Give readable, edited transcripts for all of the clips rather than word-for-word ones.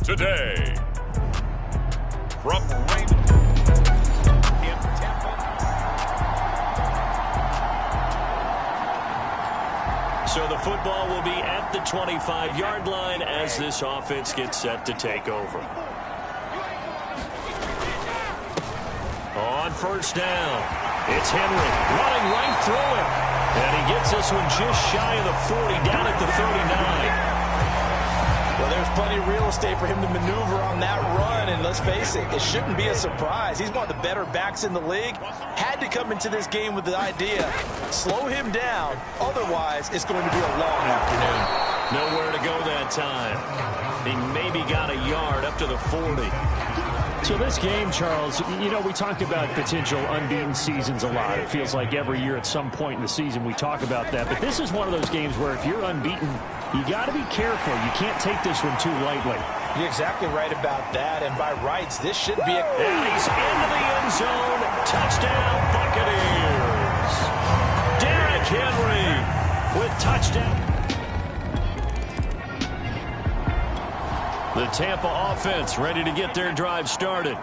today. From Raymond in Tampa. So the football will be at the 25-yard line as this offense gets set to take over. On first down, it's Henry running right through it. And he gets this one just shy of the 40, down at the 39. Well, there's plenty of real estate for him to maneuver on that run, and let's face it, it shouldn't be a surprise. He's one of the better backs in the league. Had to come into this game with the idea, slow him down, otherwise it's going to be a long afternoon. Nowhere to go that time. He maybe got a yard up to the 40. So this game, Charles, you know, we talk about potential unbeaten seasons a lot. It feels like every year at some point in the season we talk about that. But this is one of those games where if you're unbeaten, you got to be careful. You can't take this one too lightly. You're exactly right about that. And by rights, this should be a... And he's into the end zone. Touchdown, Buccaneers. Derrick Henry with touchdown. The Tampa offense ready to get their drive started.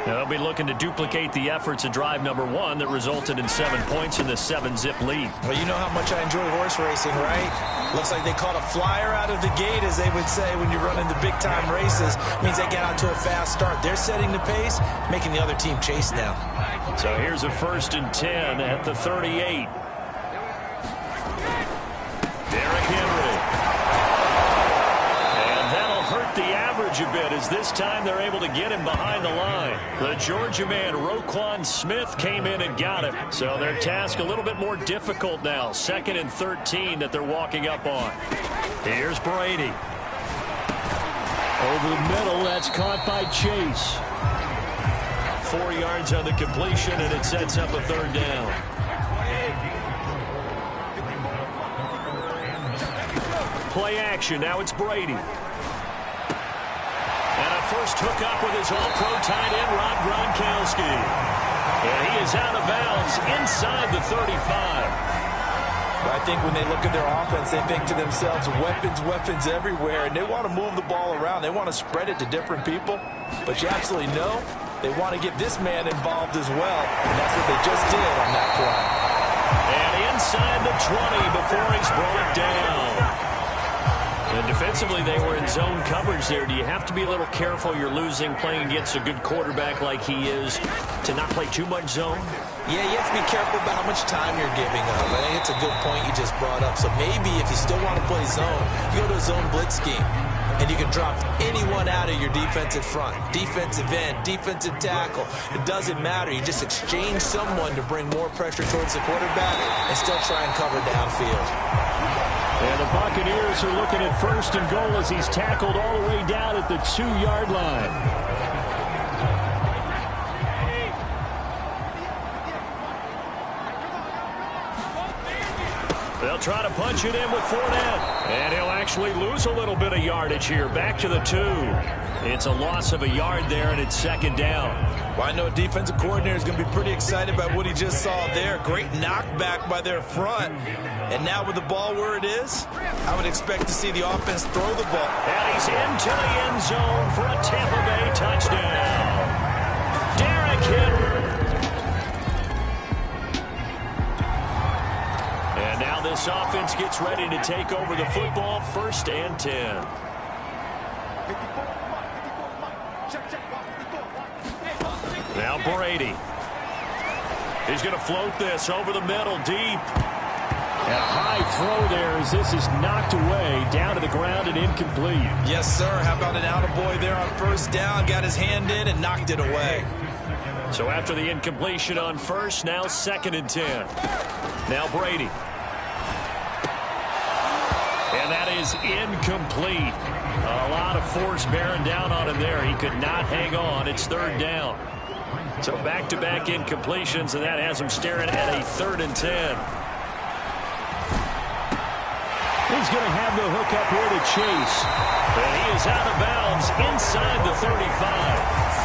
They'll be looking to duplicate the efforts of drive number 1 that resulted in 7 points in the 7-zip lead. Well, you know how much I enjoy horse racing, right? Looks like they caught a flyer out of the gate, as they would say when you're running the big-time races. Means they get out to a fast start. They're setting the pace, making the other team chase now. So here's a 1st and 10 at the 38. Derrick Henry. The average a bit as this time they're able to get him behind the line. The Georgia man, Roquan Smith, came in and got him. So their task a little bit more difficult now. 2nd and 13 that they're walking up on. Here's Brady. Over the middle, that's caught by Chase. 4 yards on the completion, and it sets up a 3rd down. Play action, now it's Brady. And a first hook up with his all-pro tight end, Rob Gronkowski. And he is out of bounds inside the 35. I think when they look at their offense, they think to themselves, weapons, weapons everywhere. And they want to move the ball around. They want to spread it to different people. But you absolutely know they want to get this man involved as well. And that's what they just did on that play. And inside the 20 before he's brought down. And defensively, they were in zone coverage there. Do you have to be a little careful? You're losing, playing against a good quarterback like he is, to not play too much zone? Yeah, you have to be careful about how much time you're giving up. I think it's a good point you just brought up. So maybe if you still want to play zone, you go to a zone blitz scheme. And you can drop anyone out of your defensive front. Defensive end, defensive tackle. It doesn't matter. You just exchange someone to bring more pressure towards the quarterback and still try and cover downfield. And the Buccaneers are looking at 1st and goal as he's tackled all the way down at the 2-yard line. They'll try to punch it in with Fournette. And he'll actually lose a little bit of yardage here. Back to the 2. It's a loss of a yard there, and it's 2nd down. Well, I know a defensive coordinator is going to be pretty excited about what he just saw there. Great knockback by their front. And now with the ball where it is, I would expect to see the offense throw the ball. And he's into the end zone for a Tampa Bay touchdown. Derrick Henry. And now this offense gets ready to take over the football. 1st and 10. Now Brady. He's going to float this over the middle, deep. A high throw there as this is knocked away, down to the ground and incomplete. Yes, sir. How about an attaboy there on 1st down? Got his hand in and knocked it away. So after the incompletion on 1st, now 2nd and 10. Now Brady. And that is incomplete. A lot of force bearing down on him there. He could not hang on. It's 3rd down. So back-to-back incompletions, and that has him staring at a 3rd and 10. He's going to have the hook up here to Chase. And he is out of bounds inside the 35.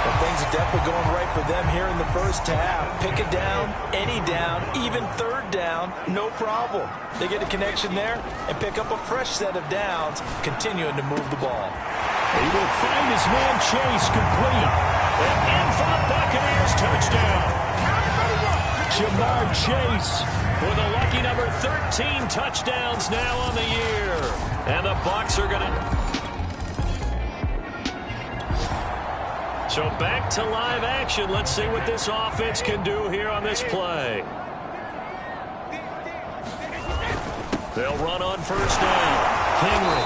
Well, things are definitely going right for them here in the 1st half. Pick it down, any down, even 3rd down, no problem. They get a connection there and pick up a fresh set of downs, continuing to move the ball. He will find his man Chase complete. And in for the Buccaneers touchdown. Jamar Chase with a lucky number 13 touchdowns now on the year. And the Bucs are going to... So back to live action. Let's see what this offense can do here on this play. They'll run on first down. Henry.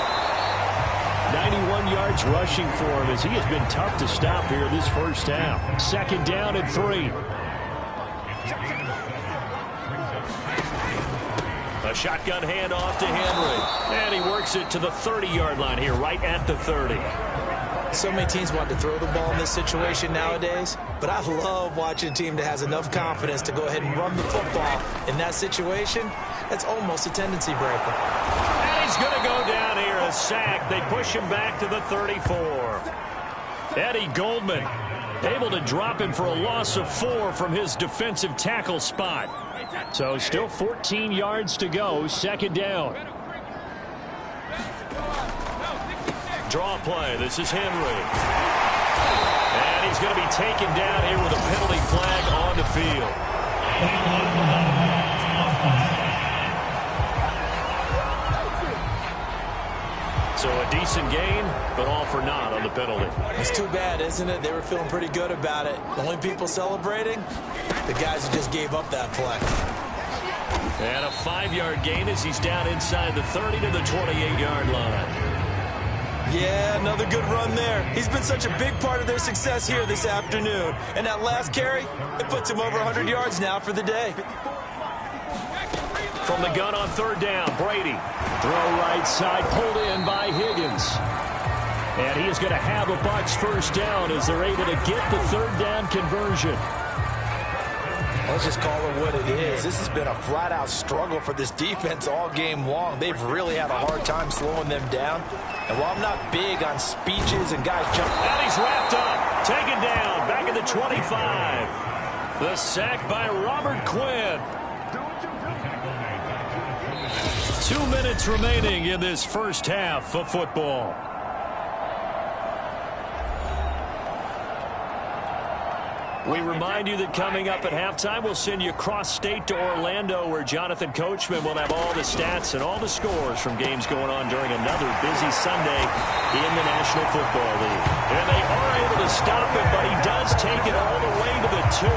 91 yards rushing for him as he has been tough to stop here this first half. Second down and 3. A shotgun handoff to Henry. And he works it to the 30-yard line here, right at the 30. So many teams want to throw the ball in this situation nowadays, but I love watching a team that has enough confidence to go ahead and run the football. In that situation, that's almost a tendency breaker. And he's going to go down here, a sack. They push him back to the 34. Eddie Goldman able to drop him for a loss of 4 from his defensive tackle spot. So still 14 yards to go, second down. Draw play. This is Henry. And he's going to be taken down here with a penalty flag on the field. So a decent gain, but all for naught on the penalty. It's too bad, isn't it? They were feeling pretty good about it. The only people celebrating, the guys who just gave up that play. And a 5-yard gain as he's down inside the 30 to the 28-yard line. Yeah, another good run there. He's been such a big part of their success here this afternoon. And that last carry, it puts him over 100 yards now for the day. From the gun on third down, Brady. Throw right side, pulled in by Higgins. And he is going to have a Bucs first down as they're able to get the third down conversion. Let's just call it what it is. This has been a flat-out struggle for this defense all game long. They've really had a hard time slowing them down. And while I'm not big on speeches and guys jumping... And he's wrapped up, taken down, back at the 25. The sack by Robert Quinn. 2 minutes remaining in this first half of football. We remind you that coming up at halftime, we'll send you cross-state to Orlando, where Jonathan Coachman will have all the stats and all the scores from games going on during another busy Sunday in the National Football League. And they are able to stop it, but he does take it all the way to the 2.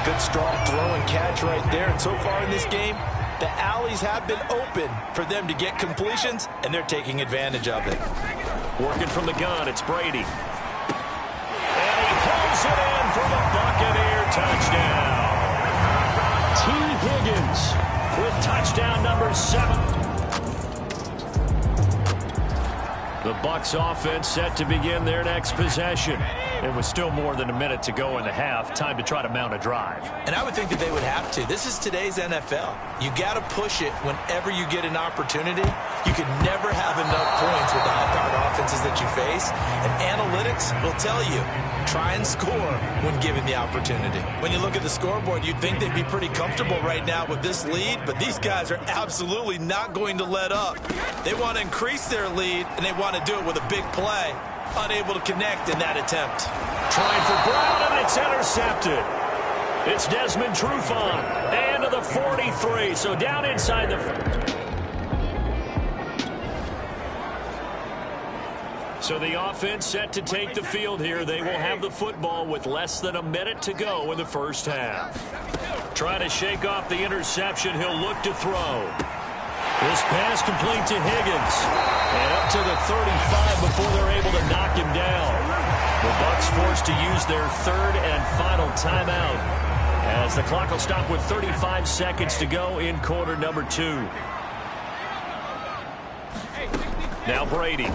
Good strong throw and catch right there. And so far in this game, the alleys have been open for them to get completions, and they're taking advantage of it. Working from the gun, it's Brady. It in for the Buccaneer touchdown. T. Higgins with touchdown number 7. The Bucs offense set to begin their next possession. It was still more than a minute to go in the half. Time to try to mount a drive. And I would think that they would have to. This is today's NFL. You got to push it whenever you get an opportunity. You can never have enough points with the high-powered offenses that you face. And analytics will tell you, try and score when given the opportunity. When you look at the scoreboard, you'd think they'd be pretty comfortable right now with this lead, but these guys are absolutely not going to let up. They want to increase their lead, and they want to do it with a big play. Unable to connect in that attempt. Trying for Brown, and it's intercepted. It's Desmond Trufant, and to the 43, so down inside the... So the offense set to take the field here. They will have the football with less than a minute to go in the first half. Trying to shake off the interception. He'll look to throw. This pass complete to Higgins. And up to the 35 before they're able to knock him down. The Bucs forced to use their third and final timeout, as the clock will stop with 35 seconds to go in quarter number 2. Now Brady.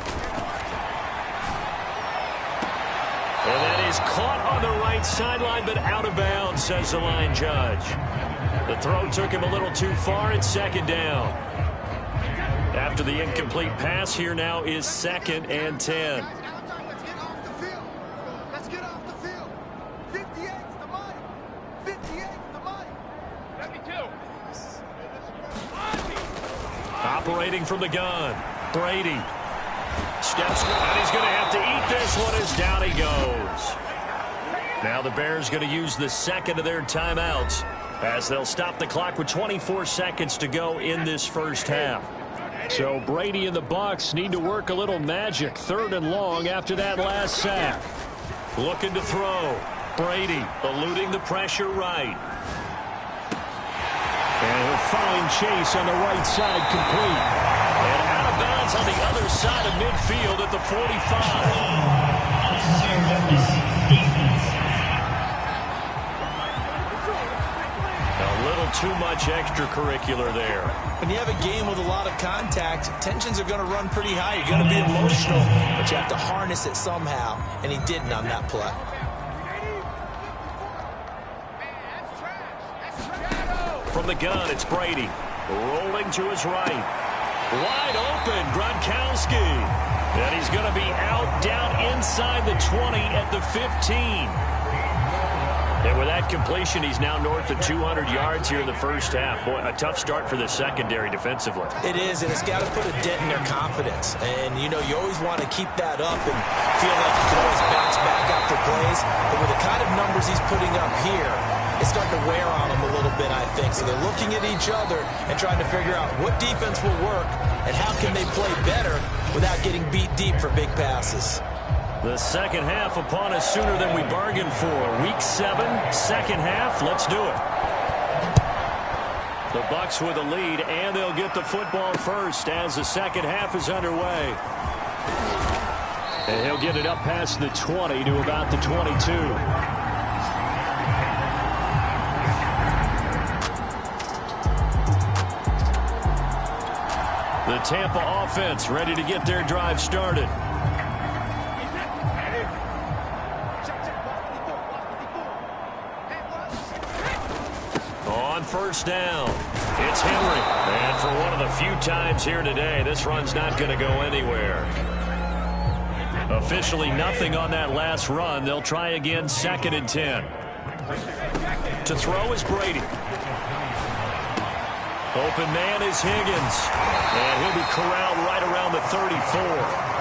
And that is caught on the right sideline, but out of bounds, says the line judge. The throw took him a little too far. It's second down. After the incomplete pass, here now is 2nd and 10. Let's get off the field. 58's the money. 58's the money. 72. Operating from the gun, Brady. Steps, and he's going to have to eat this one as down he goes. Now the Bears going to use the second of their timeouts as they'll stop the clock with 24 seconds to go in this first half. So Brady and the Bucs need to work a little magic. 3rd and long after that last sack. Looking to throw. Brady eluding the pressure right. And he'll find Chase on the right side complete. And out of bounds on the other side of midfield at the 45. Too much extracurricular there. When you have a game with a lot of contact, tensions are going to run pretty high. You're going to be emotional, but you have to harness it somehow, and he didn't on that play. From the gun, it's Brady. Rolling to his right. Wide open, Gronkowski. And he's going to be out down inside the 20 at the 15. And with that completion, he's now north of 200 yards here in the first half. Boy, a tough start for the secondary defensively. It is, and it's got to put a dent in their confidence. And, you know, you always want to keep that up and feel like you can always bounce back after plays. But with the kind of numbers he's putting up here, it's starting to wear on them a little bit, I think. So they're looking at each other and trying to figure out what defense will work and how can they play better without getting beat deep for big passes. The second half upon us sooner than we bargained for. Week 7, second half. Let's do it. The Bucs with a lead, and they'll get the football first as the second half is underway. And he'll get it up past the 20 to about the 22. The Tampa offense ready to get their drive started. On first down, it's Henry. And for one of the few times here today, this run's not going to go anywhere. Officially nothing on that last run. They'll try again, 2nd and 10. To throw is Brady. Open man is Higgins. And he'll be corralled right around the 34.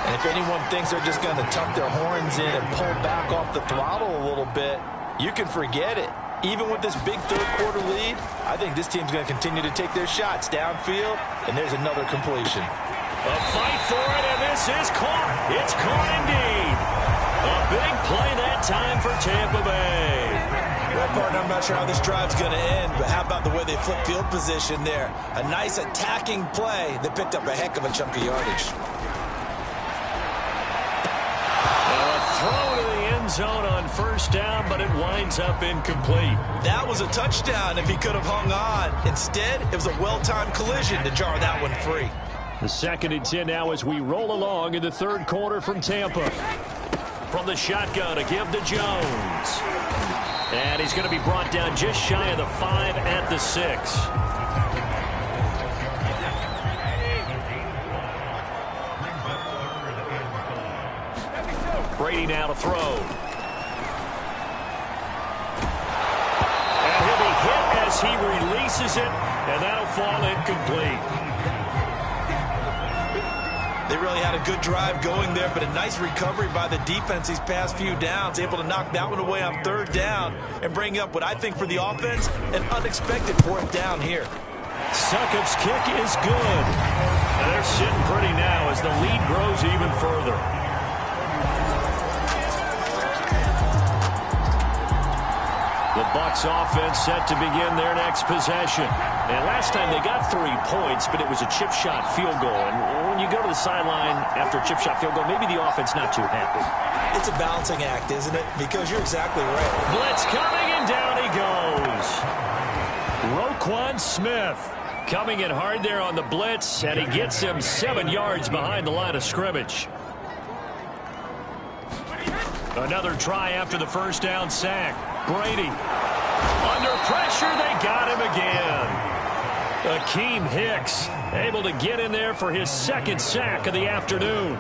And if anyone thinks they're just going to tuck their horns in and pull back off the throttle a little bit, you can forget it. Even with this big third-quarter lead, I think this team's going to continue to take their shots downfield, and there's another completion. A fight for it, and this is caught. It's caught indeed. A big play that time for Tampa Bay. Well, partner, I'm not sure how this drive's going to end, but how about the way they flip field position there? A nice attacking play that picked up a heck of a chunk of yardage. Throw to the end zone on first down, but it winds up incomplete. That was a touchdown if he could have hung on. Instead, it was a well-timed collision to jar that one free. The 2nd and 10 now as we roll along in the third quarter from Tampa. From the shotgun to give to Jones. And he's going to be brought down just shy of the 5 at the 6. Brady now to throw. And he'll be hit as he releases it, and that'll fall incomplete. They really had a good drive going there, but a nice recovery by the defense these past few downs, able to knock that one away on 3rd down and bring up what I think for the offense, an unexpected 4th down here. Succop's kick is good. And they're sitting pretty now as the lead grows even further. The Bucs offense set to begin their next possession. And last time they got 3 points, but it was a chip shot field goal. And when you go to the sideline after a chip shot field goal, maybe the offense not too happy. It's a balancing act, isn't it? Because you're exactly right. Blitz coming, and down he goes. Roquan Smith coming in hard there on the blitz, and he gets him 7 yards behind the line of scrimmage. Another try after the first down sack. Brady. Under pressure, they got him again. Akeem Hicks able to get in there for his 2nd sack of the afternoon.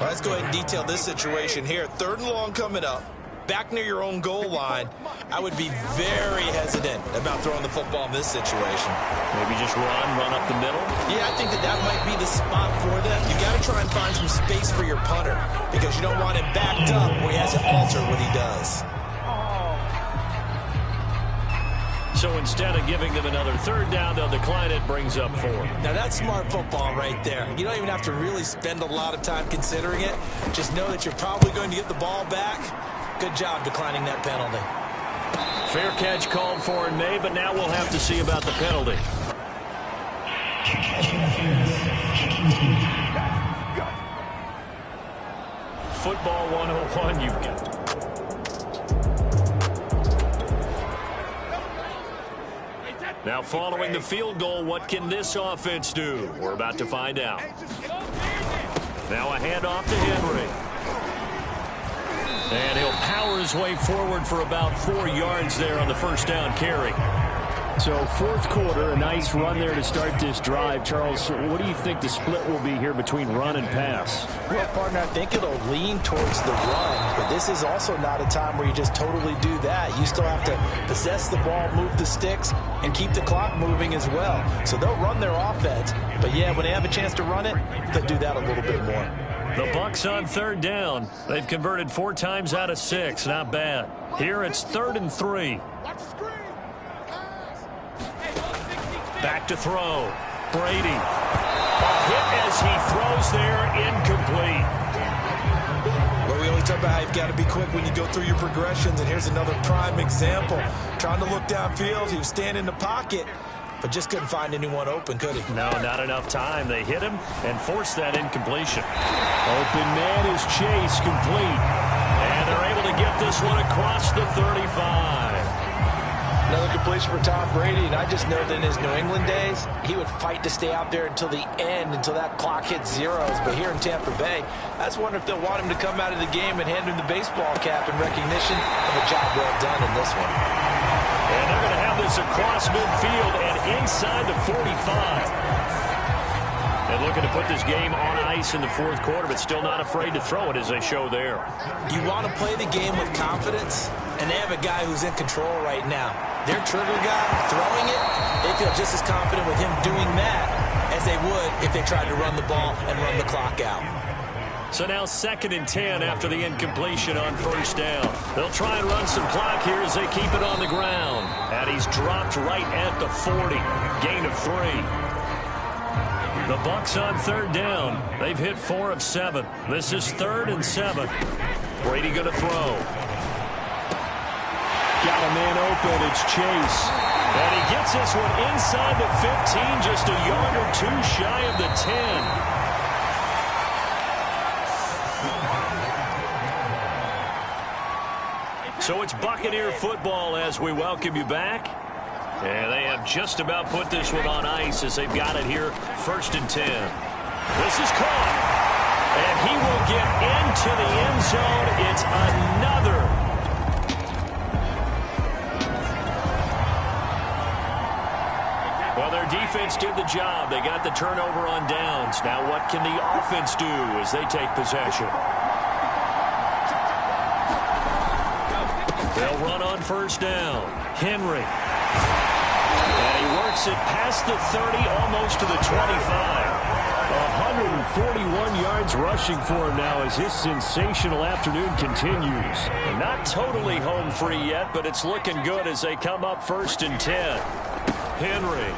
Let's go ahead and detail this situation here. 3rd and long coming up. back near your own goal line, I would be very hesitant about throwing the football in this situation. Maybe just run up the middle? Yeah, I think that might be the spot for them. You got to try and find some space for your punter because you don't want him backed up where he has to alter what he does. So instead of giving them another third down, they'll decline it, brings up 4. Now that's smart football right there. You don't even have to really spend a lot of time considering it. Just know that you're probably going to get the ball back. Good job declining that penalty. Fair catch called for and made, but now we'll have to see about the penalty. Football 101 you've got. Now following the field goal, what can this offense do? We're about to find out. Now a handoff to Henry. And he'll power his way forward for about 4 yards there on the first down carry. So fourth quarter, a nice run there to start this drive. Charles, what do you think the split will be here between run and pass? Well, partner, I think it'll lean towards the run, but this is also not a time where you just totally do that. You still have to possess the ball, move the sticks, and keep the clock moving as well. So they'll run their offense, but yeah, when they have a chance to run it, they'll do that a little bit more. The Bucs on third down. They've converted 4 times out of 6. Not bad. Here it's 3rd and 3. Back to throw. Brady. A hit as he throws there, incomplete. Well, we always talk about how you've got to be quick when you go through your progressions, and here's another prime example. Trying to look downfield, he was standing in the pocket, but just couldn't find anyone open, could he? No, not enough time. They hit him and forced that incompletion. Open man is Chase, complete. And they're able to get this one across the 35. Another completion for Tom Brady, and I just know that in his New England days, he would fight to stay out there until the end, until that clock hit zeros. But here in Tampa Bay, I just wonder if they'll want him to come out of the game and hand him the baseball cap in recognition of a job well done in this one. And they're going to have this across midfield and inside the 45. And looking to put this game on ice in the fourth quarter, but still not afraid to throw it as they show there. You want to play the game with confidence, and they have a guy who's in control right now. Their trigger guy throwing it, they feel just as confident with him doing that as they would if they tried to run the ball and run the clock out. So now 2nd and 10 after the incompletion on first down. They'll try and run some clock here as they keep it on the ground. And he's dropped right at the 40. Gain of 3. The Bucs on third down. They've hit 4 of 7. This is 3rd and 7. Brady going to throw. Got a man open. It's Chase. And he gets this one inside the 15, just a yard or 2 shy of the 10. So it's Buccaneer football as we welcome you back. And they have just about put this one on ice as they've got it here, 1st and 10. This is caught. And he will get into the end zone. It's another. Well, their defense did the job. They got the turnover on downs. Now what can the offense do as they take possession? They'll run on first down. Henry. And he works it past the 30, almost to the 25. 141 yards rushing for him now as his sensational afternoon continues. Not totally home free yet, but it's looking good as they come up 1st and 10. Henry.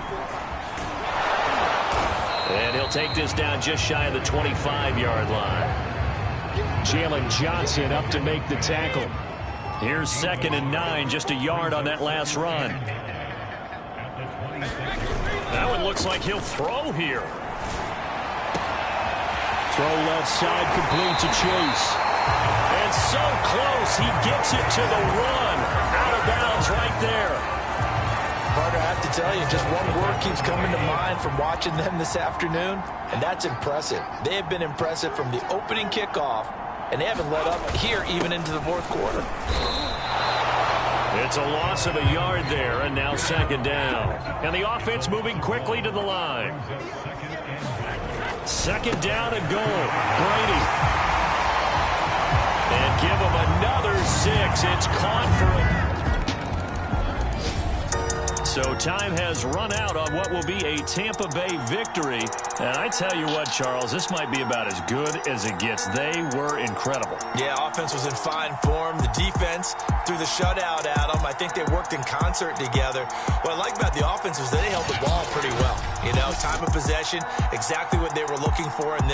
And he'll take this down just shy of the 25-yard line. Jalen Johnson up to make the tackle. Here's 2nd and 9, just a yard on that last run. That one looks like he'll throw here. Throw left side, complete to Chase. And so close, he gets it to the run. Out of bounds right there. Carter, I have to tell you, just one word keeps coming to mind from watching them this afternoon, and that's impressive. They have been impressive from the opening kickoff, and they haven't let up here even into the fourth quarter. It's a loss of a yard there, and now 2nd down. And the offense moving quickly to the line. 2nd down and goal. Brady. And give him another number 6. It's caught for a... So time has run out on what will be a Tampa Bay victory. And I tell you what, Charles, this might be about as good as it gets. They were incredible. Yeah, offense was in fine form. The defense threw the shutout at them. I think they worked in concert together. What I like about the offense was that they held the ball pretty well. You know, time of possession, exactly what they were looking for in this